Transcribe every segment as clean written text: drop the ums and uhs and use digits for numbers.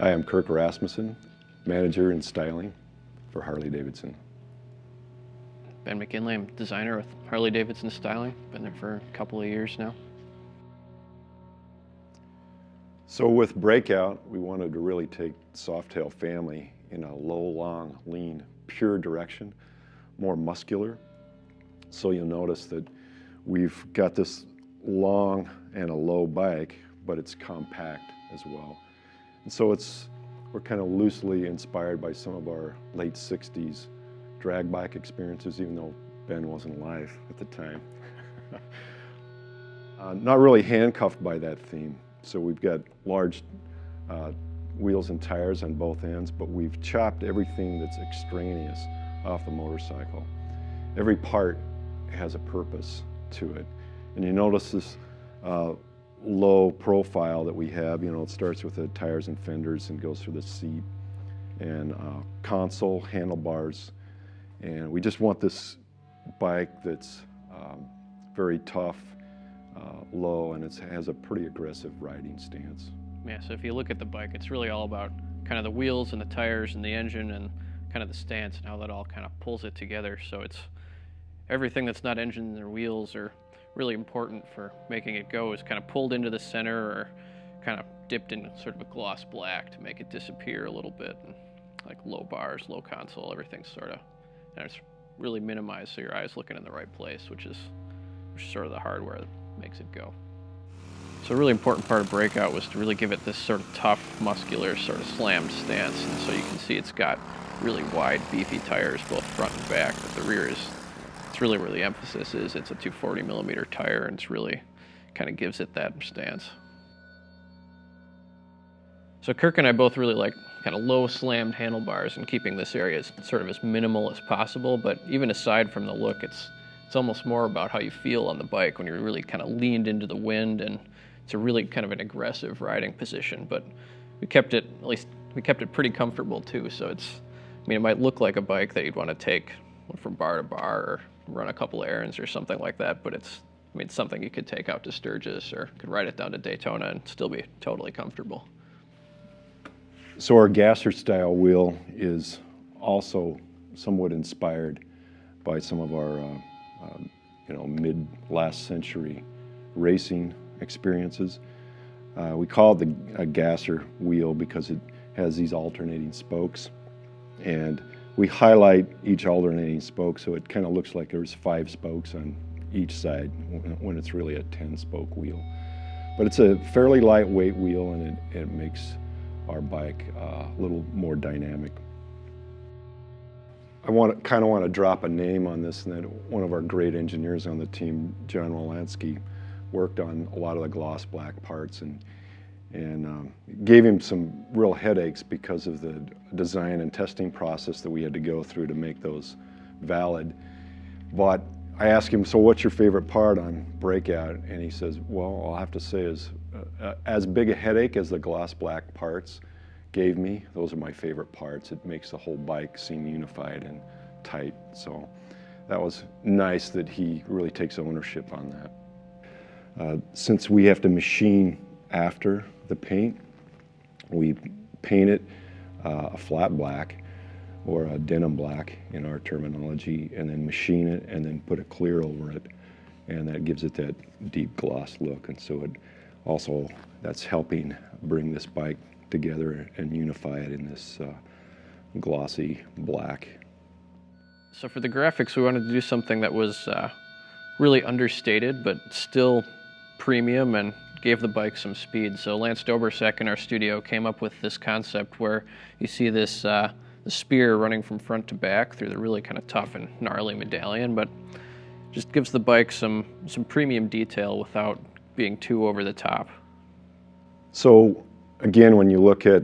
Hi, I'm Kirk Rasmussen, Manager in Styling for Harley-Davidson. Ben McKinley, I'm designer with Harley-Davidson Styling. Been there for a couple of years now. So with Breakout, we wanted to really take Softail family in a low, long, lean, pure direction, more muscular. So you'll notice that we've got this long and a low bike, but it's compact as well. And so we're kind of loosely inspired by some of our late 60s drag bike experiences, even though Ben wasn't alive at the time. Not really handcuffed by that theme. So we've got large wheels and tires on both ends, but we've chopped everything that's extraneous off the motorcycle. Every part has a purpose to it. And you notice this low profile that we have. You know, it starts with the tires and fenders and goes through the seat and console, handlebars. And we just want this bike that's very tough, low, and it has a pretty aggressive riding stance. Yeah, so if you look at the bike, it's really all about kind of the wheels and the tires and the engine and kind of the stance and how that all kind of pulls it together. So it's everything that's not engine or wheels are really important for making it go is kind of pulled into the center or kind of dipped in sort of a gloss black to make it disappear a little bit. And like low bars, low console, everything's sort of, and it's really minimized so your eye's looking in the right place, which is sort of the hardware that makes it go. So a really important part of Breakout was to really give it this sort of tough, muscular, sort of slammed stance. And so you can see it's got really wide, beefy tires, both front and back, but the rear is, it's really where the emphasis is. It's a 240 millimeter tire, and it's really kind of gives it that stance. So Kirk and I both really like kind of low slammed handlebars and keeping this area as sort of as minimal as possible. But even aside from the look, it's almost more about how you feel on the bike when you're really kind of leaned into the wind, and it's a really kind of an aggressive riding position. But we kept it, at least we kept it pretty comfortable too. So it's, I mean, it might look like a bike that you'd want to take from bar to bar or run a couple errands or something like that, but it's, I mean, it's something you could take out to Sturgis or could ride it down to Daytona and still be totally comfortable. So our gasser style wheel is also somewhat inspired by some of our mid last century racing experiences. We call it a gasser wheel because it has these alternating spokes, and we highlight each alternating spoke so it kind of looks like there's 5 spokes on each side when it's really a 10-spoke wheel. But it's a fairly lightweight wheel, and it makes our bike a little more dynamic. I kind of want to drop a name on this, and that one of our great engineers on the team, John Wolanski, worked on a lot of the gloss black parts and gave him some real headaches because of the design and testing process that we had to go through to make those valid. But I asked him, so what's your favorite part on Breakout? And he says, well, I'll have to say is as big a headache as the gloss black parts gave me, those are my favorite parts. It makes the whole bike seem unified and tight. So that was nice that he really takes ownership on that. Since we have to machine after the paint, we paint it a flat black or a denim black in our terminology, and then machine it and then put a clear over it, and that gives it that deep gloss look. And so it also, that's helping bring this bike together and unify it in this glossy black. So for the graphics, we wanted to do something that was really understated but still premium and gave the bike some speed. So Lance Dobersek in our studio came up with this concept where you see this the spear running from front to back through the really kind of tough and gnarly medallion, but just gives the bike some premium detail without being too over the top. So again, when you look at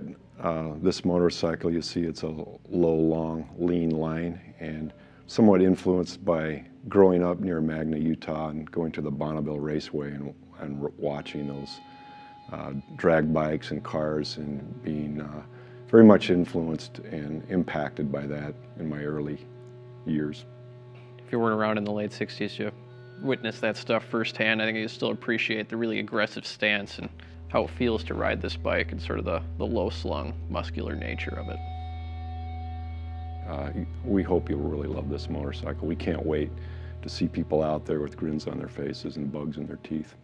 this motorcycle, you see it's a low, long, lean line, and somewhat influenced by growing up near Magna, Utah, and going to the Bonneville Raceway and watching those drag bikes and cars, and being very much influenced and impacted by that in my early years. If you weren't around in the late 60s, you witnessed that stuff firsthand. I think you still appreciate the really aggressive stance and how it feels to ride this bike and sort of the low slung muscular nature of it. We hope you'll really love this motorcycle. We can't wait to see people out there with grins on their faces and bugs in their teeth.